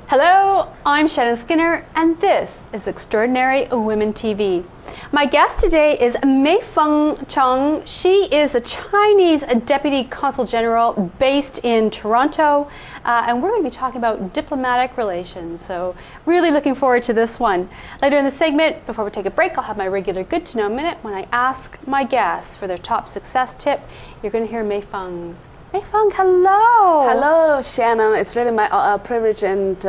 Hello, I'm Shannon Skinner, and this is Extraordinary Women TV. My guest today is Meifang Zhang. She is a Chinese Deputy Consul General based in Toronto, and we're going to be talking about diplomatic relations, so really looking forward to this one. Later in the segment, before we take a break, I'll have my regular Good to Know Minute when I ask my guests for their top success tip. You're going to hear Meifang's. Meifang, hello. Hello, Shannon. It's really my privilege and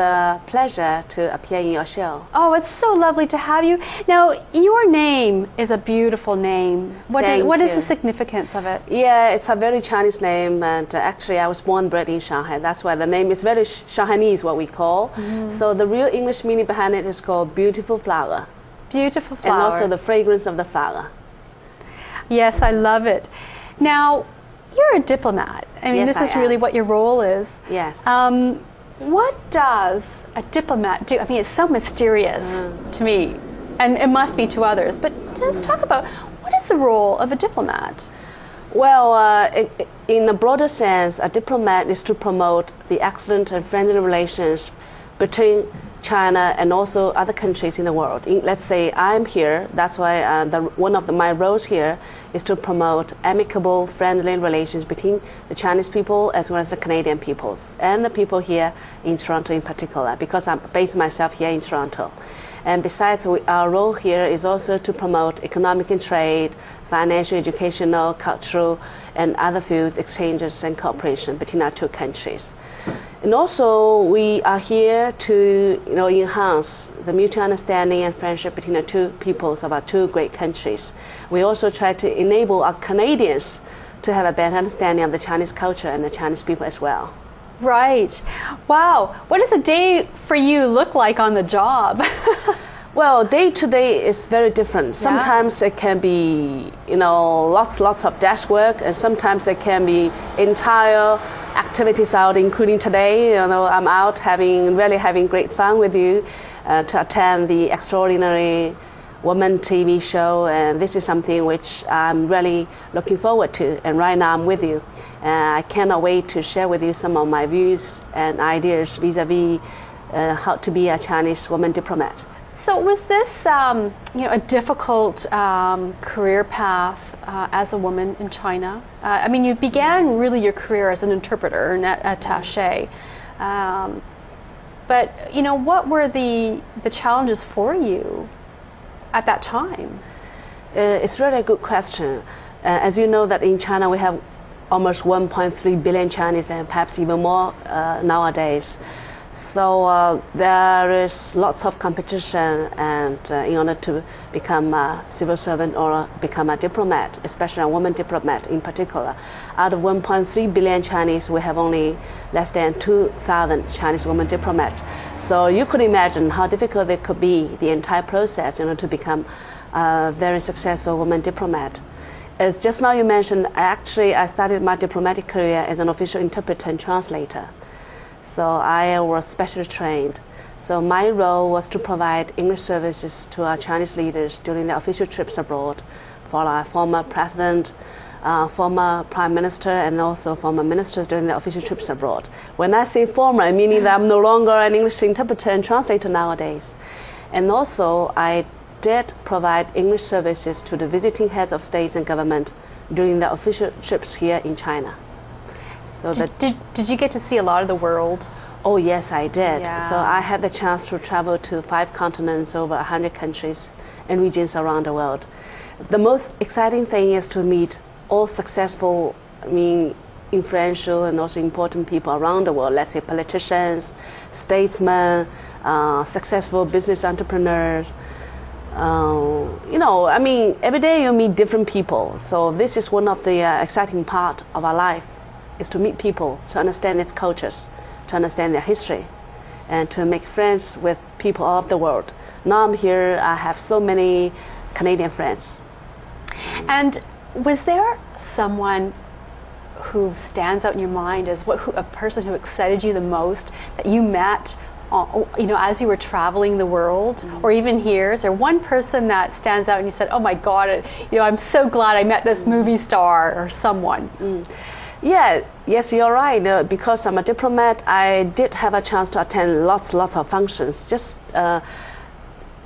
pleasure to appear in your show. Oh, it's so lovely to have you. Now, your name is a beautiful name. What is the significance of it? Yeah, it's a very Chinese name, and actually I was born and bred in Shanghai. That's why the name is very Shanghainese, what we call. So the real English meaning behind it is called beautiful flower. Beautiful flower. And also the fragrance of the flower. Yes, I love it. Now, you're a diplomat. I mean, Yes, this is really what your role is. Yes. What does a diplomat do? I mean, it's so mysterious to me, and it must be to others. But let's talk about, what is the role of a diplomat? Well, in a broader sense, a diplomat is to promote the excellent and friendly relations between China and also other countries in the world. Let's say I'm here, that's why one of my roles here is to promote amicable, friendly relations between the Chinese people as well as the Canadian peoples and the people here in Toronto in particular, because I'm based myself here in Toronto. And besides, our role here is also to promote economic and trade, financial, educational, cultural, and other fields exchanges and cooperation between our two countries. And also, we are here to enhance the mutual understanding and friendship between the two peoples of our two great countries. We also try to enable our Canadians to have a better understanding of the Chinese culture and the Chinese people as well. Right. Wow. What does a day for you look like on the job? Well, day to day is very different. Sometimes it can be, lots of desk work, and sometimes it can be entire activities out, including today. I'm out really having great fun with you to attend the Extraordinary Woman TV show, and this is something which I'm really looking forward to. And right now I'm with you. I cannot wait to share with you some of my views and ideas vis-a-vis how to be a Chinese woman diplomat. So was this a difficult career path as a woman in China? I mean, you began really your career as an interpreter and attaché. But what were the challenges for you at that time? It's really a good question. As you know, that in China we have almost 1.3 billion Chinese, and perhaps even more nowadays. So there is lots of competition, and in order to become a civil servant or become a diplomat, especially a woman diplomat in particular, out of 1.3 billion Chinese, we have only less than 2,000 Chinese women diplomats. So you could imagine how difficult it could be, the entire process, to become a very successful woman diplomat. As just now you mentioned, I started my diplomatic career as an official interpreter and translator. So I was specially trained. So my role was to provide English services to our Chinese leaders during their official trips abroad, for our former president, former prime minister, and also former ministers during their official trips abroad. When I say former, meaning that I'm no longer an English interpreter and translator nowadays. And also I did provide English services to the visiting heads of states and government during their official trips here in China. So did you get to see a lot of the world? Oh yes, I did. Yeah. So I had the chance to travel to 5 continents, over 100 countries and regions around the world. The most exciting thing is to meet all successful, influential and also important people around the world. Let's say politicians, statesmen, successful business entrepreneurs. Every day you meet different people. So this is one of the exciting part of our life, is to meet people, to understand its cultures, to understand their history, and to make friends with people all over the world. Now I'm here, I have so many Canadian friends. And was there someone who stands out in your mind as a person who excited you the most that you met as you were traveling the world, or even here? Is there one person that stands out and you said, oh my God, I'm so glad I met this movie star or someone? Yes, you're right. Because I'm a diplomat, I did have a chance to attend lots of functions. Just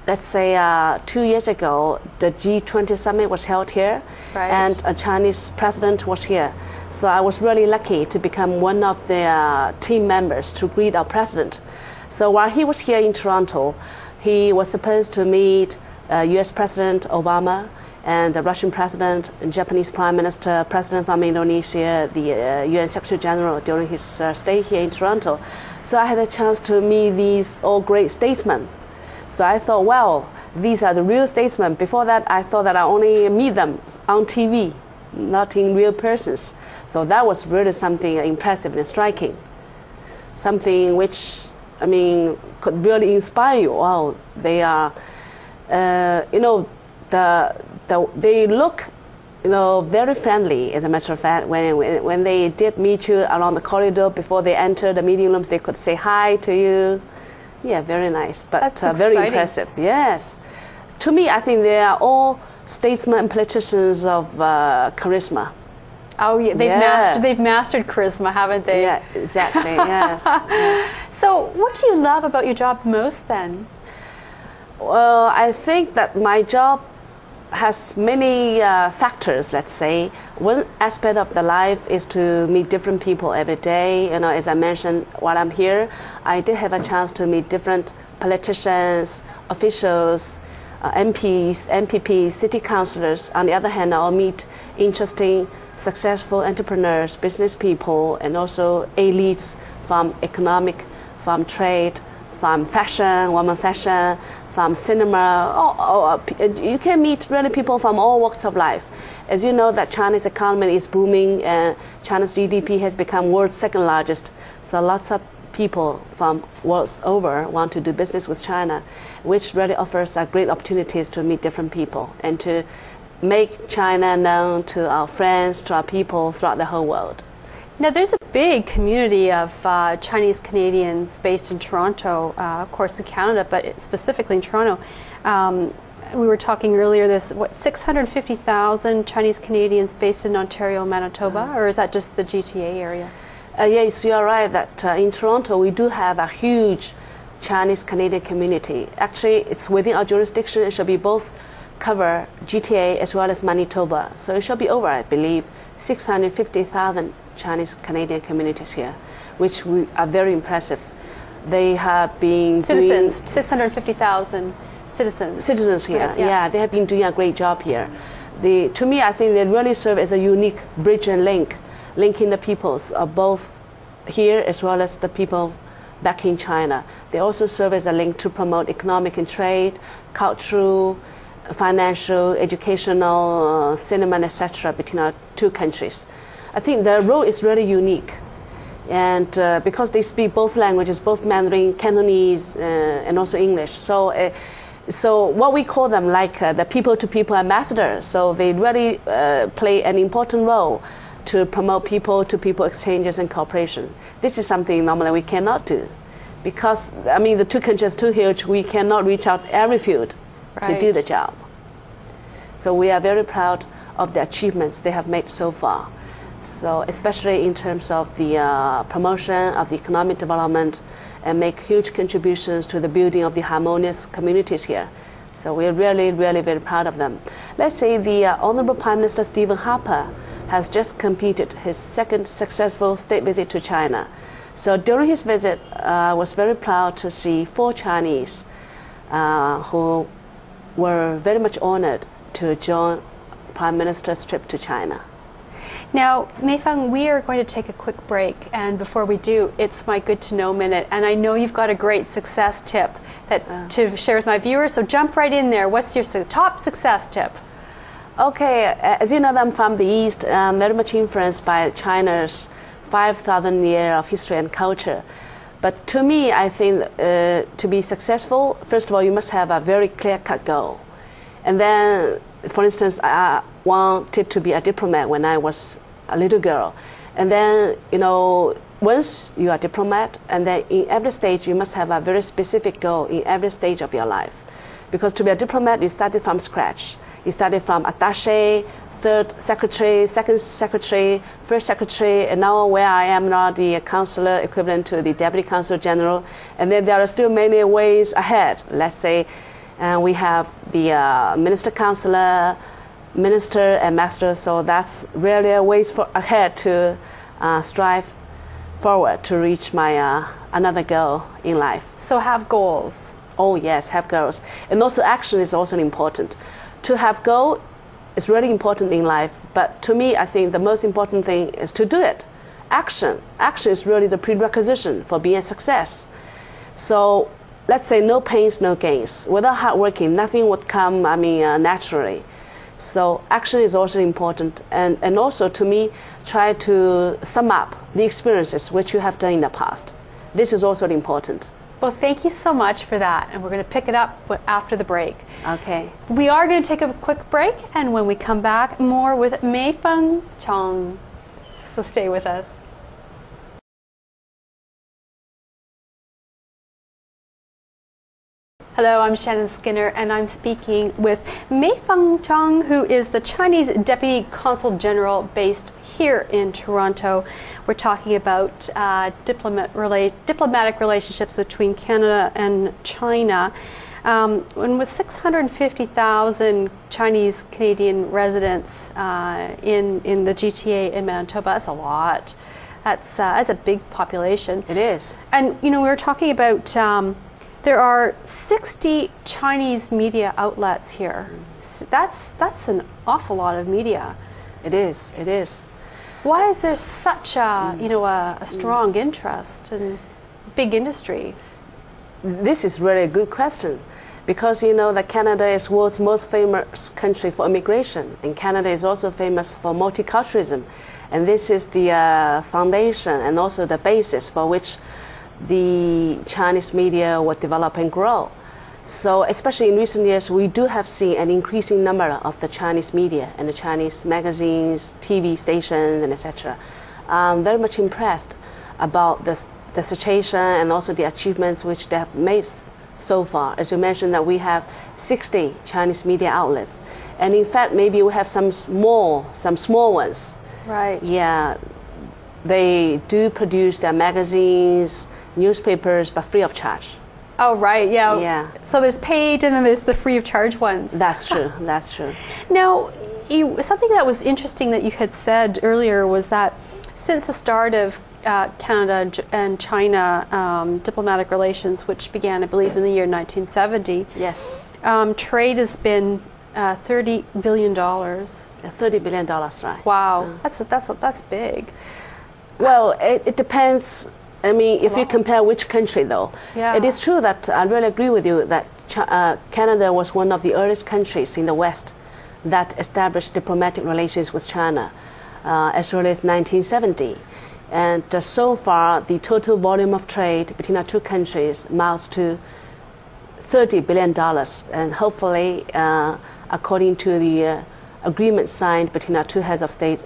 let's say 2 years ago, the G20 summit was held here, right. And a Chinese president was here. So I was really lucky to become one of the team members to greet our president. So while he was here in Toronto, he was supposed to meet US President Obama and the Russian President, and Japanese Prime Minister, President from Indonesia, the UN Secretary General during his stay here in Toronto. So I had a chance to meet these all great statesmen. So I thought, wow, these are the real statesmen. Before that, I thought that I only meet them on TV, not in real persons. So that was really something impressive and striking. Something which, I mean, could really inspire you. Wow, they are, you know, they look, you know, very friendly. As a matter of fact, when they did meet you along the corridor before they entered the meeting rooms, they could say hi to you. Yeah, very nice, but very impressive. Yes, to me, I think they are all statesmen and politicians of charisma. Oh, yeah, they've mastered charisma, haven't they? Yeah, exactly. Yes, yes. So, what do you love about your job most, then? Well, I think that my job has many factors, let's say. One aspect of the life is to meet different people every day. You know, as I mentioned, while I'm here, I did have a chance to meet different politicians, officials, MPs, MPPs, city councillors. On the other hand, I'll meet interesting, successful entrepreneurs, business people, and also elites from economic, from trade, from fashion, women fashion, from cinema. You can meet really people from all walks of life. As you know, that China's economy is booming, and China's GDP has become world's second largest. So lots of people from worlds over want to do business with China, which really offers great opportunities to meet different people and to make China known to our friends, to our people throughout the whole world. Now, there's a big community of Chinese Canadians based in Toronto, of course in Canada, but specifically in Toronto. We were talking earlier, there's, 650,000 Chinese Canadians based in Ontario, Manitoba, or is that just the GTA area? Yes, you are right that in Toronto we do have a huge Chinese Canadian community. Actually, it's within our jurisdiction. It should be both cover GTA as well as Manitoba. So it should be over, I believe, 650,000 Chinese Canadian communities here, which are very impressive. They have been citizens, 650,000 citizens. Citizens here, right, yeah, they have been doing a great job here. To me, I think they really serve as a unique bridge and link, linking the peoples of both here as well as the people back in China. They also serve as a link to promote economic and trade, cultural, financial, educational, cinema, etc. between our two countries. I think their role is really unique, and because they speak both languages, both Mandarin, Cantonese, and also English. So what we call them like the people-to-people ambassador. So they really play an important role to promote people-to-people exchanges and cooperation. This is something normally we cannot do, because I mean the two countries are too huge. We cannot reach out every field to do the job. So we are very proud of the achievements they have made so far. So especially in terms of the promotion of the economic development, and make huge contributions to the building of the harmonious communities here. So we're really, really very proud of them. Let's say the Honorable Prime Minister Stephen Harper has just completed his second successful state visit to China. So during his visit, I was very proud to see 4 Chinese who were very much honored to join Prime Minister's trip to China. Now, Meifang, we are going to take a quick break, and before we do, it's my good to know minute, and I know you've got a great success tip to share with my viewers, so jump right in there. What's your top success tip? Okay, as you know, I'm from the East, very much influenced by China's 5,000 years of history and culture. But to me, I think to be successful, first of all, you must have a very clear-cut goal. And then, for instance, I wanted to be a diplomat when I was a little girl. And then, you know, once you are a diplomat, and then in every stage, you must have a very specific goal in every stage of your life. Because to be a diplomat, you started from scratch. You started from attaché, third secretary, second secretary, first secretary, and now where I am now, the consular equivalent to the deputy consul general. And then there are still many ways ahead. Let's say we have the minister consular, minister and master. So that's really a ways ahead to strive forward to reach my another goal in life. So have goals. Oh yes, have goals. And also action is also important. To have goal is really important in life, but to me, I think the most important thing is to do it. Action is really the prerequisite for being a success. So let's say no pains, no gains. Without hard working, nothing would come, naturally. So action is also important, and also to me, try to sum up the experiences which you have done in the past. This is also important. Well, thank you so much for that, and we're going to pick it up after the break. Okay. We are going to take a quick break, and when we come back, more with Meifang Zhang. So stay with us. Hello, I'm Shannon Skinner, and I'm speaking with Meifang Zhang, who is the Chinese Deputy Consul General based here in Toronto. We're talking about diplomatic relationships between Canada and China. And with 650,000 Chinese Canadian residents in the GTA in Manitoba, that's a lot. That's a big population. It is. And we were talking about there are 60 Chinese media outlets here. That's an awful lot of media. It is. It is. Why is there such a strong interest in big industry? This is really a good question, because that Canada is world's most famous country for immigration, and Canada is also famous for multiculturalism, and this is the foundation and also the basis for which the Chinese media will develop and grow. So especially in recent years, we do have seen an increasing number of the Chinese media and the Chinese magazines, TV stations, and etc. I'm very much impressed about the situation and also the achievements which they have made so far. As you mentioned, that we have 60 Chinese media outlets, and in fact, maybe we have some small ones. Right. Yeah, they do produce their magazines, newspapers, but free of charge. Oh, right, yeah. Yeah. So there's paid, and then there's the free of charge ones. That's true, that's true. Now, something that was interesting that you had said earlier was that since the start of Canada and China diplomatic relations, which began, I believe, in the year 1970. Yes. Trade has been $30 billion. $30 billion, right? Wow, that's big. Well, it depends. I mean, if you compare which country, though, yeah. It is true that I really agree with you that Canada was one of the earliest countries in the West that established diplomatic relations with China as early as 1970. And so far, the total volume of trade between our two countries amounts to $30 billion. And hopefully, according to the agreement signed between our two heads of state,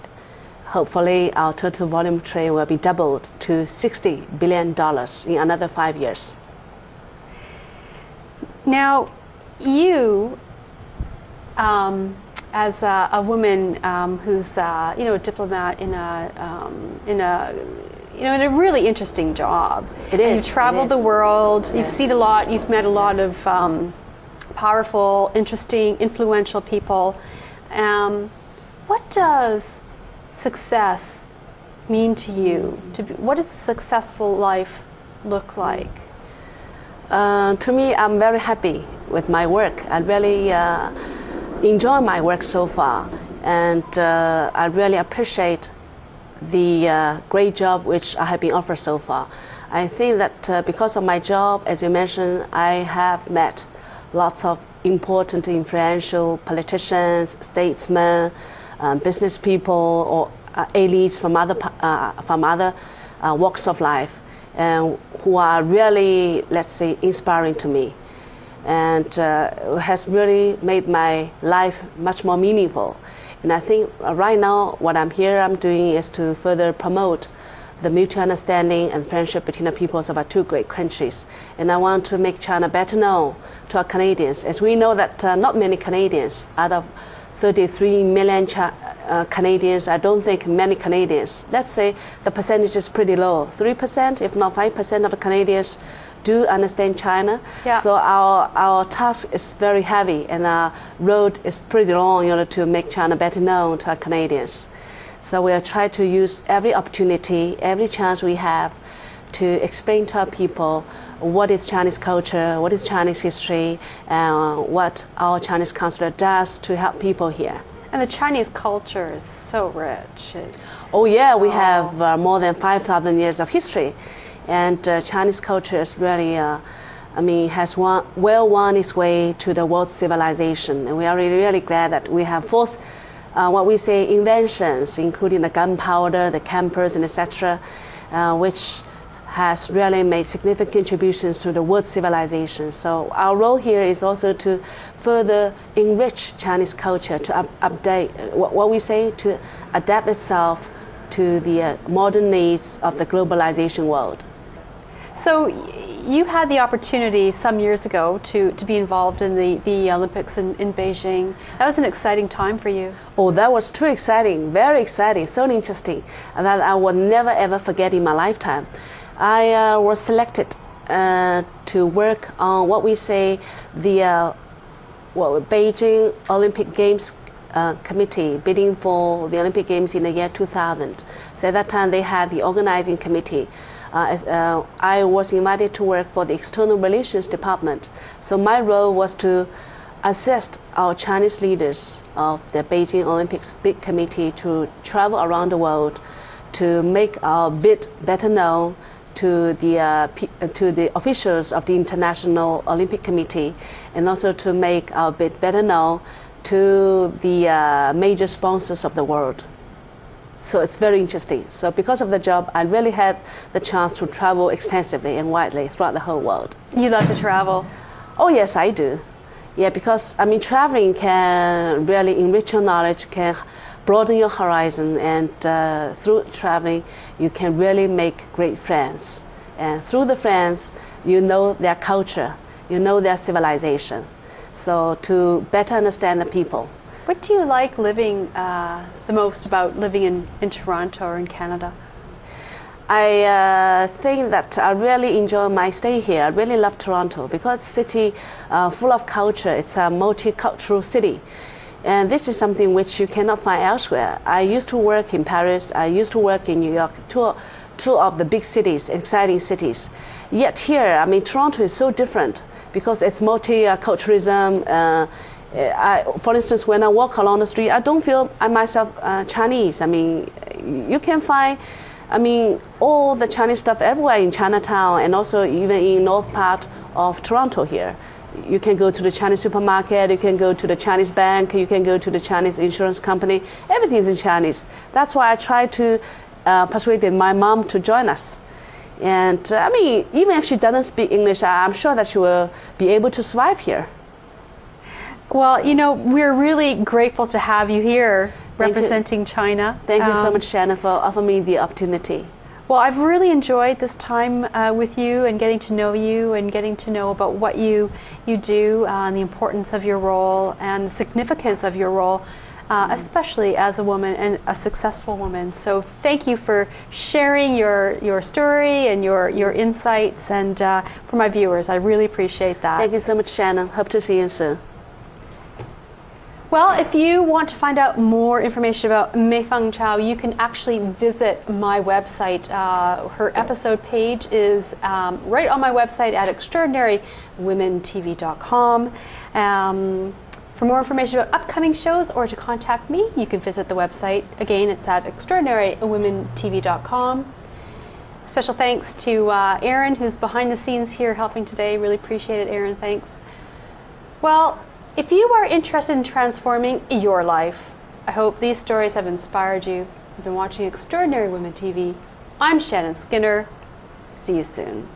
hopefully our total volume trade will be doubled to $60 billion in another 5 years. Now, you, as a woman who's a diplomat in a really interesting job. It is. You've traveled the world. Yes. You've seen a lot. You've met a lot of powerful, interesting, influential people. What does success mean to you? What does a successful life look like? To me, I'm very happy with my work. I really enjoy my work so far, and I really appreciate the great job which I have been offered so far. I think that because of my job, as you mentioned, I have met lots of important, influential politicians, statesmen, business people, or elites from other walks of life, and who are really, let's say, inspiring to me, and has really made my life much more meaningful. And I think right now what I'm doing is to further promote the mutual understanding and friendship between the peoples of our two great countries. And I want to make China better known to our Canadians, as we know that not many Canadians, out of 33 million Canadians, I don't think many Canadians, let's say the percentage is pretty low, 3%, if not 5% of the Canadians do understand China. Yeah. So our task is very heavy, and our road is pretty long in order to make China better known to our Canadians. So we are trying to use every opportunity, every chance we have to explain to our people what is Chinese culture, what is Chinese history, and what our Chinese consulate does to help people here. And the Chinese culture is so rich. Oh yeah, we have more than 5,000 years of history. And Chinese culture is really, has well won its way to the world civilization. And we are really glad that we have forced what we say inventions, including the gunpowder, the campers, and etc., which has really made significant contributions to the world civilization. So our role here is also to further enrich Chinese culture, to update what we say, to adapt itself to the modern needs of the globalization world. So you had the opportunity some years ago to be involved in the Olympics in Beijing. That was an exciting time for you. Oh, that was too exciting, very exciting, so interesting, that I will never ever forget in my lifetime. I was selected to work on what we say the Beijing Olympic Games committee, bidding for the Olympic Games in the year 2000. So at that time they had the organizing committee. I was invited to work for the External Relations Department. So my role was to assist our Chinese leaders of the Beijing Olympics bid committee to travel around the world to make our bid better known to the officials of the International Olympic Committee, and also to make our bid better known to the major sponsors of the world. So it's very interesting. So because of the job, I really had the chance to travel extensively and widely throughout the whole world. You love to travel? Oh yes, I do. Yeah, because traveling can really enrich your knowledge, can broaden your horizon, and through traveling, you can really make great friends. And through the friends, you know their culture, you know their civilization. So to better understand the people. What do you like living the most about living in Toronto or in Canada? I think that I really enjoy my stay here. I really love Toronto because it's a city full of culture. It's a multicultural city. And this is something which you cannot find elsewhere. I used to work in Paris, I used to work in New York, two of the big cities, exciting cities. Yet here, Toronto is so different because it's multiculturalism. For instance, when I walk along the street, I don't feel myself Chinese. You can find, all the Chinese stuff everywhere in Chinatown, and also even in north part of Toronto here. You can go to the Chinese supermarket, you can go to the Chinese bank, you can go to the Chinese insurance company. Everything is in Chinese. That's why I try to persuade my mom to join us. And even if she doesn't speak English, I'm sure that she will be able to survive here. Well, we're really grateful to have you here representing China. Thank you so much, Shannon, for offering me the opportunity. Well, I've really enjoyed this time with you and getting to know you and getting to know about what you do and the importance of your role and the significance of your role, especially as a woman and a successful woman. So thank you for sharing your story and your insights, and for my viewers, I really appreciate that. Thank you so much, Shannon. Hope to see you soon. Well, if you want to find out more information about Meifang Zhang, you can actually visit my website. Her episode page is right on my website at extraordinarywomentv.com. For more information about upcoming shows or to contact me, you can visit the website. Again, it's at extraordinarywomentv.com. Special thanks to Aaron, who's behind the scenes here helping today. Really appreciate it, Aaron. Thanks. Well, if you are interested in transforming your life, I hope these stories have inspired you. You've been watching Extraordinary Women TV. I'm Shannon Skinner. See you soon.